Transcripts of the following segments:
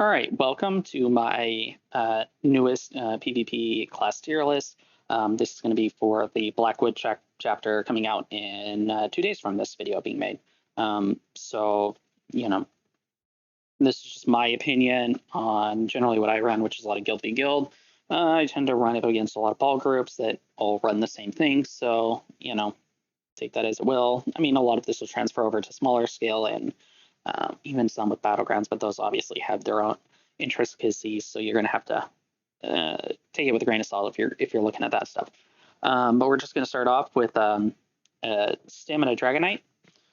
All right, welcome to my newest PvP class tier list. This is going to be for the Blackwood chapter coming out in 2 days from this video being made. So, this is just my opinion on generally what I run, which is a lot of guild v guild. I tend to run up against a lot of ball groups that all run the same thing. So, take that as it will. I mean, a lot of this will transfer over to smaller scale and even some with battlegrounds, but those obviously have their own intricacies, so you're going to have to take it with a grain of salt if you're looking at that stuff. But we're just going to start off with Stamina Dragonknight.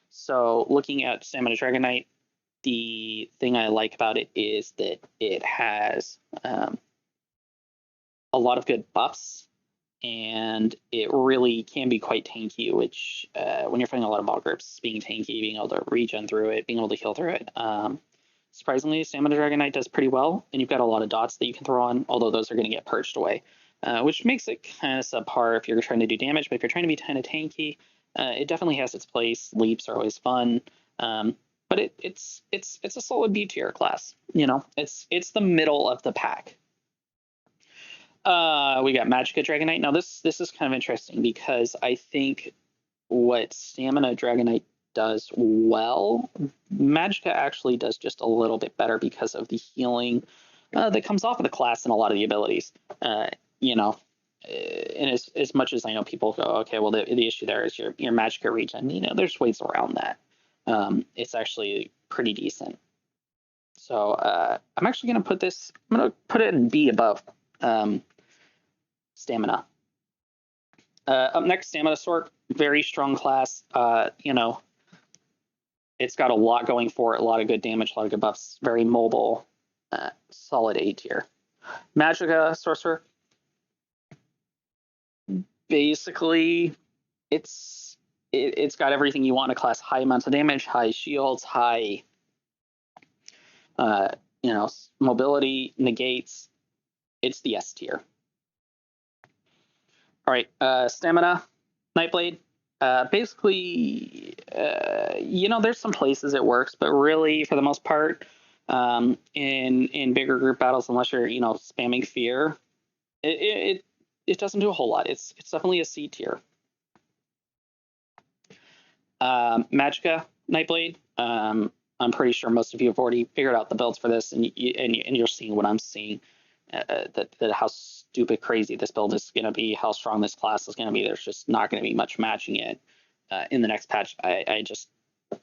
So looking at Stamina Dragonknight, the thing I like about it is that it has a lot of good buffs, and it really can be quite tanky, which when you're fighting a lot of ball groups, being tanky, being able to regen through it, being able to heal through it. Surprisingly, Stamina Dragonknight does pretty well, and you've got a lot of dots that you can throw on, although those are going to get purged away, which makes it kind of subpar if you're trying to do damage, but if you're trying to be kind of tanky, it definitely has its place. Leaps are always fun, but it's a solid B tier class. It's the middle of the pack. We got Magicka Dragonknight. Now this is kind of interesting because I think what Stamina Dragonknight does well, Magicka actually does just a little bit better because of the healing that comes off of the class and a lot of the abilities. And as much as I know people go, okay, well the issue there is your Magicka regen. There's ways around that. It's actually pretty decent. So I'm actually going to put it in B above Stamina. Up next, Stamina Sorc, very strong class. It's got a lot going for it, a lot of good damage, a lot of good buffs, very mobile, solid A tier. Magicka Sorcerer, basically, it's got everything you want in a class: high amounts of damage, high shields, high, mobility, negates. It's the S tier. All right, Stamina, Nightblade. Basically, there's some places it works, but really, for the most part, in bigger group battles, unless you're spamming fear, it doesn't do a whole lot. It's definitely a C tier. Magicka Nightblade. I'm pretty sure most of you have already figured out the builds for this, and you're seeing what I'm seeing. That how stupid crazy this build is going to be, how strong this class is going to be. There's just not going to be much matching it in the next patch. I just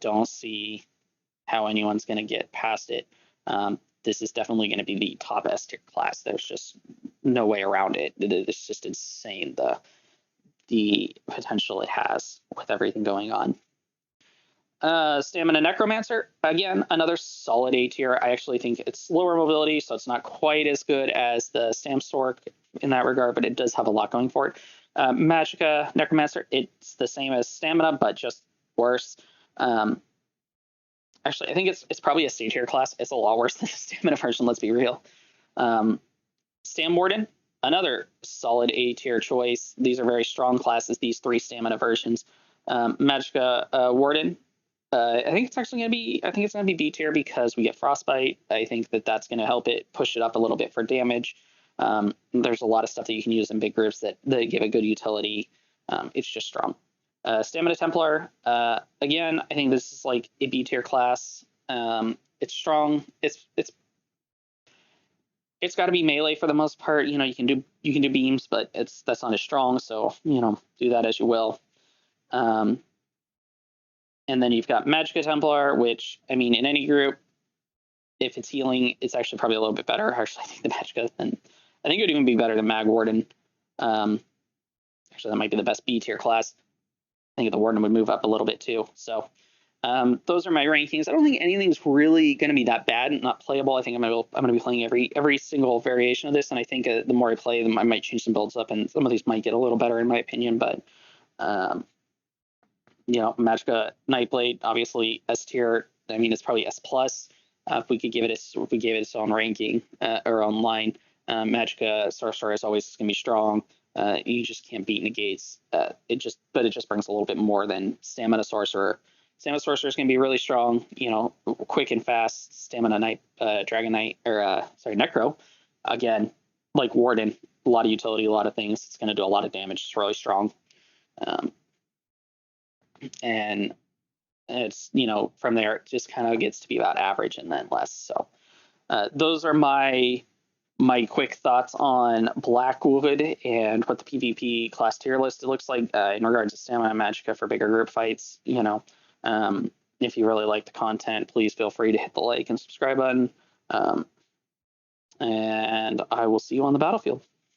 don't see how anyone's going to get past it. This is definitely going to be the top S tier class. There's just no way around it. It's just insane the potential it has with everything going on. Stamina Necromancer, again, another solid A tier. I actually think it's lower mobility, so it's not quite as good as the Stam Sorc in that regard, but it does have a lot going for it. Magicka Necromancer, it's the same as Stamina, but just worse. Actually, I think it's probably a C tier class. It's a lot worse than the Stamina version, let's be real. Stam Warden, another solid A tier choice. These are very strong classes, these 3 Stamina versions. Magicka Warden, I think it's actually going to be. I think it's going to be B tier because we get Frostbite. I think that's going to help it push it up a little bit for damage. There's a lot of stuff that you can use in big groups that give a good utility. It's just strong. Stamina Templar. Again, I think this is like a B tier class. It's strong. It's got to be melee for the most part. You can do beams, but that's not as strong. So do that as you will. And then you've got Magicka Templar, which, in any group, if it's healing, it's actually probably a little bit better. Actually, I think the Magicka, I think it would even be better than Mag Warden. Actually, that might be the best B tier class. I think the Warden would move up a little bit too. So those are my rankings. I don't think anything's really going to be that bad and not playable. I think I'm going to be playing every single variation of this, and I think the more I play, I might change some builds up, and some of these might get a little better in my opinion, but Magicka Nightblade, obviously S tier. It's probably S plus. If we gave it its own ranking or own line. Magicka Sorcerer is always going to be strong. You just can't beat negates. It just brings a little bit more than Stamina Sorcerer. Stamina Sorcerer is going to be really strong, you know, quick and fast. Stamina Knight, Dragonknight, or Necro. Again, like Warden, a lot of utility, a lot of things. It's going to do a lot of damage. It's really strong. And it's, you know, from there, it just kind of gets to be about average and then less. So those are my quick thoughts on Blackwood and what the PvP class tier list it looks like in regards to Stamina Magicka for bigger group fights. You know, if you really like the content, please feel free to hit the like and subscribe button. And I will see you on the battlefield.